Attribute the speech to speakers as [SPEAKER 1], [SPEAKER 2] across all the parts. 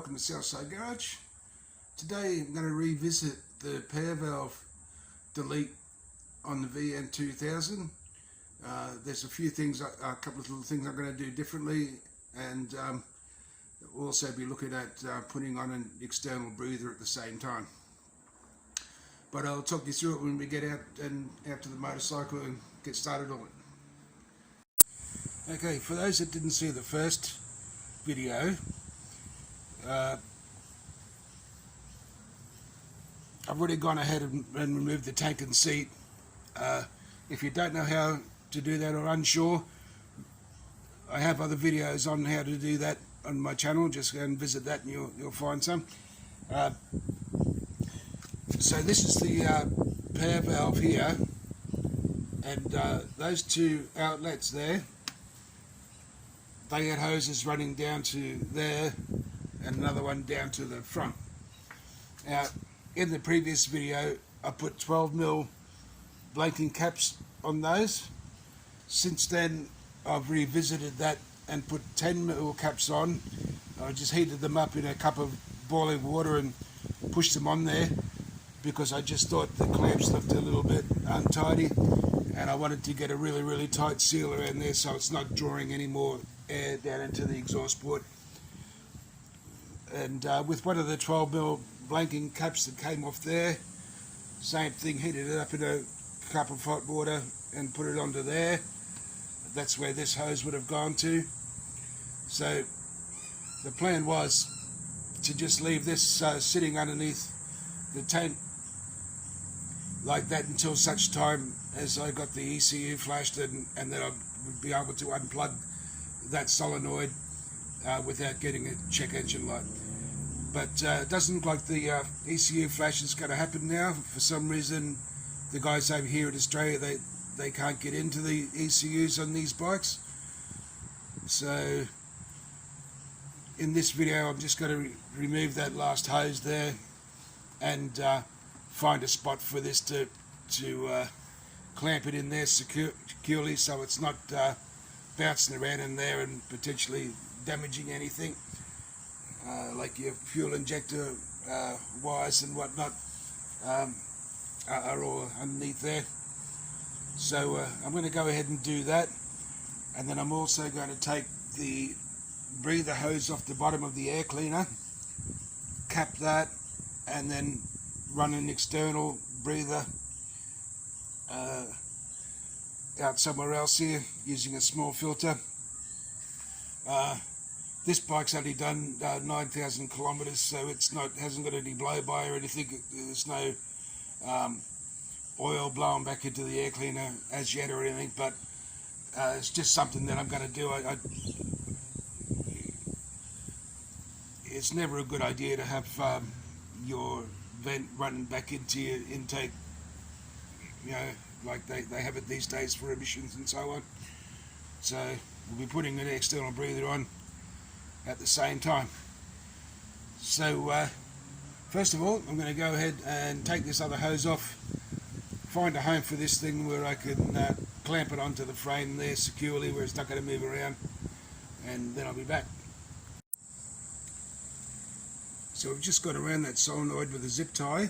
[SPEAKER 1] welcome to Southside Garage. Today I'm going to revisit the pair valve delete on the VN2000. There's a few things, a couple of little things I'm going to do differently, and we'll also be looking at putting on an external breather at the same time. But I'll talk you through it when we get out to the motorcycle and get started on it. Okay, for those that didn't see the first video, I've already gone ahead and removed the tank and seat. If you don't know how to do that or unsure, I have other videos on how to do that on my channel. Just go and visit that and you'll find some. So this is the pair valve here, and those two outlets there, they had hoses running down to there and another one down to the front. Now, in the previous video I put 12mm blanking caps on those. Since then I've revisited that and put 10mm caps on. I just heated them up in a cup of boiling water and pushed them on there because I just thought the clamps looked a little bit untidy, and I wanted to get a really tight seal around there so it's not drawing any more air down into the exhaust port. And with one of the 12mm blanking caps that came off there, same thing, heated it up in a cup of hot water and put it onto there. That's where this hose would have gone to. So the plan was to just leave this sitting underneath the tank like that until such time as I got the ECU flashed, and then I would be able to unplug that solenoid without getting a check engine light. But it doesn't look like the ECU flash is going to happen now. For some reason the guys over here in Australia, they can't get into the ECUs on these bikes. So in this video I'm just going to remove that last hose there and find a spot for this to clamp it in there securely so it's not bouncing around in there and potentially damaging anything, like your fuel injector wires and whatnot are all underneath there. So I'm going to go ahead and do that, and then I'm also going to take the breather hose off the bottom of the air cleaner, cap that, and then run an external breather out somewhere else here using a small filter. This bike's only done 9,000 kilometers, so hasn't got any blow by or anything. There's no oil blowing back into the air cleaner as yet or anything, but it's just something that I'm going to do. It's never a good idea to have your vent running back into your intake, like they have it these days for emissions and so on. So we'll be putting an external breather on at the same time. So first of all, I'm going to go ahead and take this other hose off, find a home for this thing where I can clamp it onto the frame there securely where it's not going to move around, and then I'll be back. So we've just got around that solenoid with a zip tie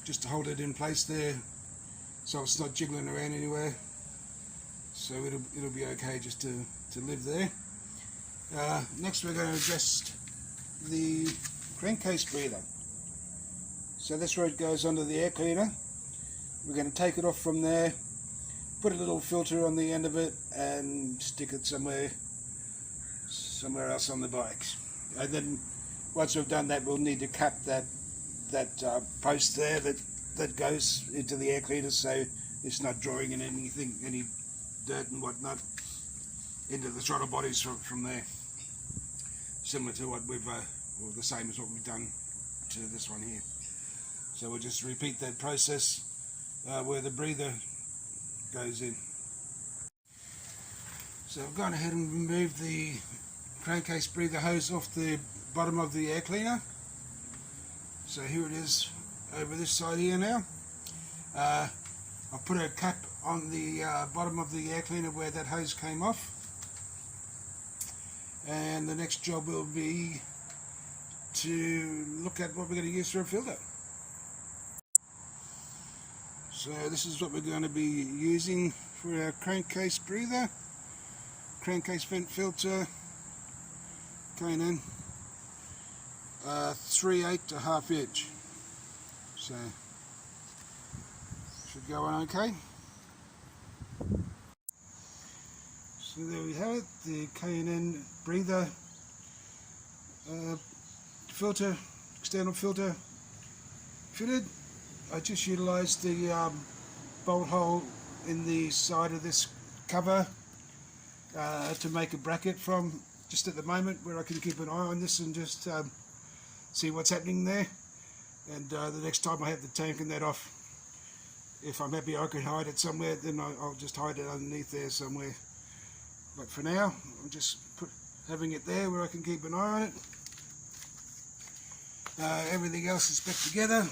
[SPEAKER 1] just to hold it in place there so it's not jiggling around anywhere. So it'll be okay just to live there. Next we're going to adjust the crankcase breather. So this where it goes under the air cleaner. We're going to take it off from there, put a little filter on the end of it and stick it somewhere else on the bike. And then once we've done that, we'll need to cap that post there that goes into the air cleaner so it's not drawing in any dirt and whatnot into the throttle bodies from there. Similar to what we've, or the same as what we've done to this one here. So we'll just repeat that process where the breather goes in. So I've gone ahead and removed the crankcase breather hose off the bottom of the air cleaner. So here it is over this side here now. I've put a cap on the bottom of the air cleaner where that hose came off, and the next job will be to look at what we're going to use for a filter. So this is what we're going to be using for our crankcase breather, crankcase vent filter, K&N 3/8 to 1/2 inch. So should go on okay. So there we have it, the K&N breather filter, external filter fitted. I just utilised the bolt hole in the side of this cover to make a bracket from, just at the moment, where I can keep an eye on this and just see what's happening there. And the next time I have the tank and that off, if I'm happy I can hide it somewhere, then I'll just hide it underneath there somewhere. But for now, I'm just having it there where I can keep an eye on it. Everything else is back together.